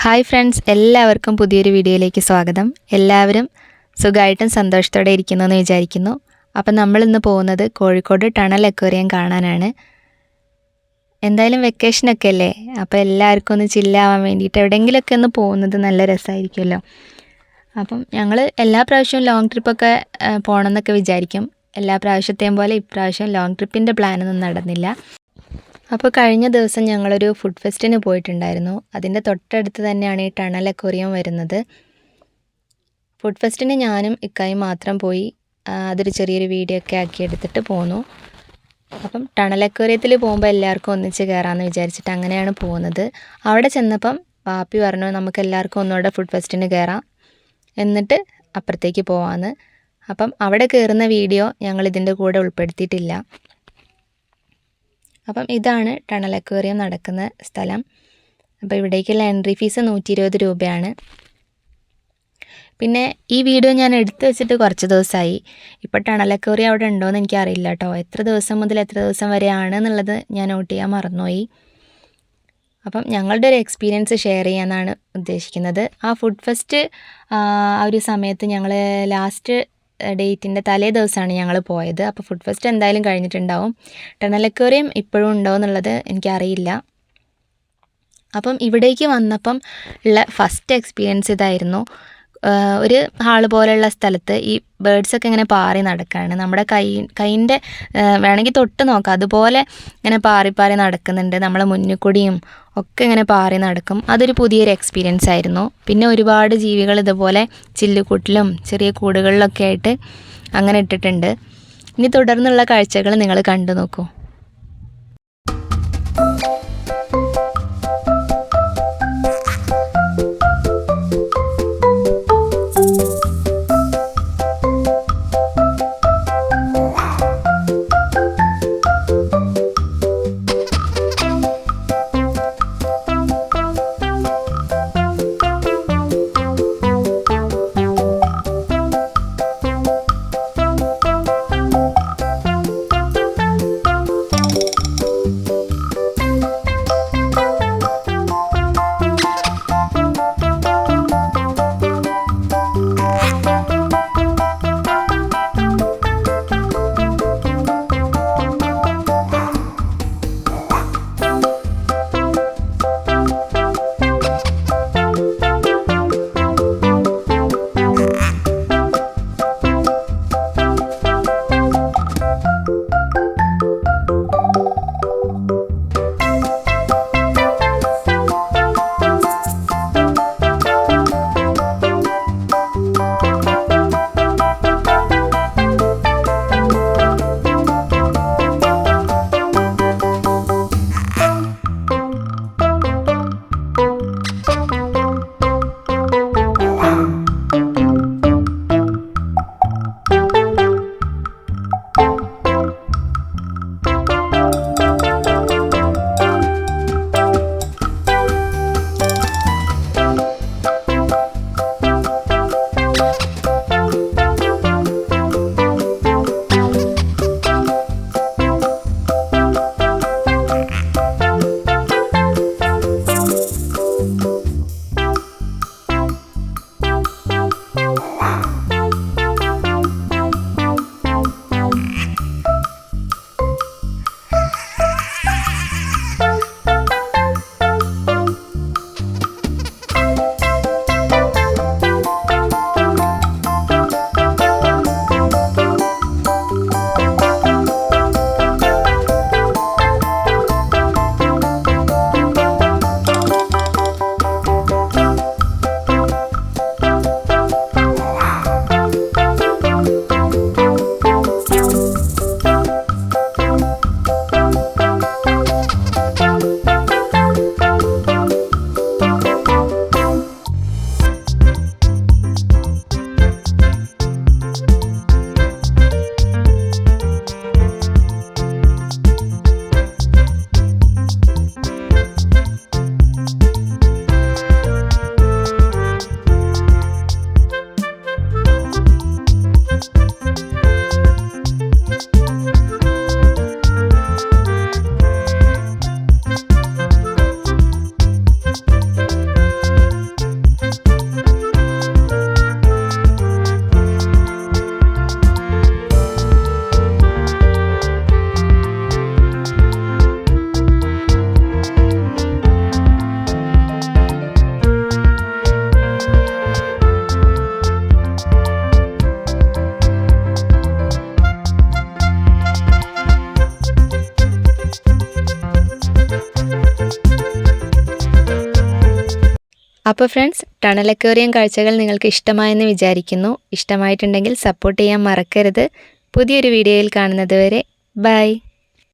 Hi friends, എല്ലാവർക്കും പുതിയൊരു വീഡിയോയിലേക്ക് സ്വാഗതം. എല്ലാവരും സുഖമായിട്ടും സന്തോഷത്തോടെ ഇരിക്കുന്നെന്ന് വിചാരിക്കുന്നു. അപ്പം നമ്മളിന്ന് പോകുന്നത് കോഴിക്കോട് ടണൽ അക്വേറിയം കാണാനാണ്. എന്തായാലും വെക്കേഷനൊക്കെ അല്ലേ, അപ്പോൾ എല്ലാവർക്കും ഒന്ന് ചില്ലാവാൻ വേണ്ടിയിട്ട് എവിടെയെങ്കിലുമൊക്കെ ഒന്ന് പോകുന്നത് നല്ല രസമായിരിക്കുമല്ലോ. അപ്പം ഞങ്ങൾ എല്ലാ പ്രാവശ്യവും ലോങ് ട്രിപ്പൊക്കെ പോകണമെന്നൊക്കെ വിചാരിക്കും. എല്ലാ പ്രാവശ്യത്തെയും പോലെ ഇപ്രാവശ്യം ലോങ് ട്രിപ്പിൻ്റെ പ്ലാനൊന്നും നടന്നില്ല. അപ്പോൾ കഴിഞ്ഞ ദിവസം ഞങ്ങളൊരു ഫുഡ് ഫെസ്റ്റിന് പോയിട്ടുണ്ടായിരുന്നു. അതിൻ്റെ തൊട്ടടുത്ത് തന്നെയാണ് ഈ ടണൽ അക്വേറിയം വരുന്നത്. ഫുഡ് ഫെസ്റ്റിന് ഞാനും ഇക്കായും മാത്രം പോയി അതൊരു ചെറിയൊരു വീഡിയോ ഒക്കെ ആക്കി എടുത്തിട്ട് പോന്നു. അപ്പം ടണൽ അക്വേറിയത്തിൽ പോകുമ്പോൾ എല്ലാവർക്കും ഒന്നിച്ച് കയറാമെന്ന് വിചാരിച്ചിട്ട് അങ്ങനെയാണ് പോകുന്നത്. അവിടെ ചെന്നപ്പം വാപ്പി പറഞ്ഞു നമുക്ക് എല്ലാവർക്കും ഒന്നുകൂടെ ഫുഡ് ഫെസ്റ്റിന് കയറാം, എന്നിട്ട് അപ്പുറത്തേക്ക് പോകാമെന്ന്. അപ്പം അവിടെ കയറുന്ന വീഡിയോ ഞങ്ങൾ ഇതിൻ്റെ കൂടെ ഉൾപ്പെടുത്തിയിട്ടില്ല. അപ്പം ഇതാണ് ടണൽ അക്വേറിയം നടക്കുന്ന സ്ഥലം. അപ്പോൾ ഇവിടേക്കുള്ള എൻട്രി ഫീസ് 120 രൂപയാണ്. പിന്നെ ഈ വീഡിയോ ഞാൻ എടുത്തു വെച്ചിട്ട് കുറച്ച് ദിവസമായി. ഇപ്പോൾ ടണൽ അക്വേറിയം അവിടെ ഉണ്ടോയെന്ന് എനിക്കറിയില്ല കേട്ടോ. എത്ര ദിവസം മുതൽ എത്ര ദിവസം വരെയാണ് എന്നുള്ളത് ഞാൻ നോട്ട് ചെയ്യാൻ മറന്നുപോയി. അപ്പം ഞങ്ങളുടെ ഒരു എക്സ്പീരിയൻസ് ഷെയർ ചെയ്യാനാണ് ഉദ്ദേശിക്കുന്നത്. ആ ഫുഡ് ഫെസ്റ്റ് ആ ഒരു സമയത്ത് ഞങ്ങൾ ലാസ്റ്റ് ഡേറ്റിൻ്റെ തലേ ദിവസമാണ് ഞങ്ങൾ പോയത്. അപ്പോൾ ഫുഡ് ഫെസ്റ്റ് എന്തായാലും കഴിഞ്ഞിട്ടുണ്ടാവും. ടണൽ അക്വേറിയം ഇപ്പോഴും ഉണ്ടോ എന്നുള്ളത് എനിക്കറിയില്ല. അപ്പം ഇവിടേക്ക് വന്നപ്പം ഉള്ള ഫസ്റ്റ് എക്സ്പീരിയൻസ് ഇതായിരുന്നു. ഒരു ഹാള് പോലെയുള്ള സ്ഥലത്ത് ഈ ബേഡ്സൊക്കെ ഇങ്ങനെ പാറി നടക്കുകയാണ്. നമ്മുടെ കൈൻ്റെ വേണമെങ്കിൽ തൊട്ട് നോക്കാം, അതുപോലെ ഇങ്ങനെ പാറി നടക്കുന്നുണ്ട്. നമ്മളെ മുന്നിൽ കൂടിയും ഒക്കെ ഇങ്ങനെ പാറി നടക്കും. അതൊരു പുതിയൊരു എക്സ്പീരിയൻസ് ആയിരുന്നു. പിന്നെ ഒരുപാട് ജീവികൾ ഇതുപോലെ ചില്ലുകൂട്ടിലും ചെറിയ കൂടുകളിലൊക്കെ ആയിട്ട് അങ്ങനെ ഇട്ടിട്ടുണ്ട്. ഇനി തുടർന്നുള്ള കാഴ്ചകൾ നിങ്ങൾ കണ്ടു നോക്കൂ. അപ്പോൾ ഫ്രണ്ട്സ്, ടണൽ അക്വേറിയം കാഴ്ചകൾ നിങ്ങൾക്ക് ഇഷ്ടമായെന്ന് വിചാരിക്കുന്നു. ഇഷ്ടമായിട്ടുണ്ടെങ്കിൽ സപ്പോർട്ട് ചെയ്യാൻ മറക്കരുത്. പുതിയൊരു വീഡിയോയിൽ കാണുന്നത് വരെ ബൈ.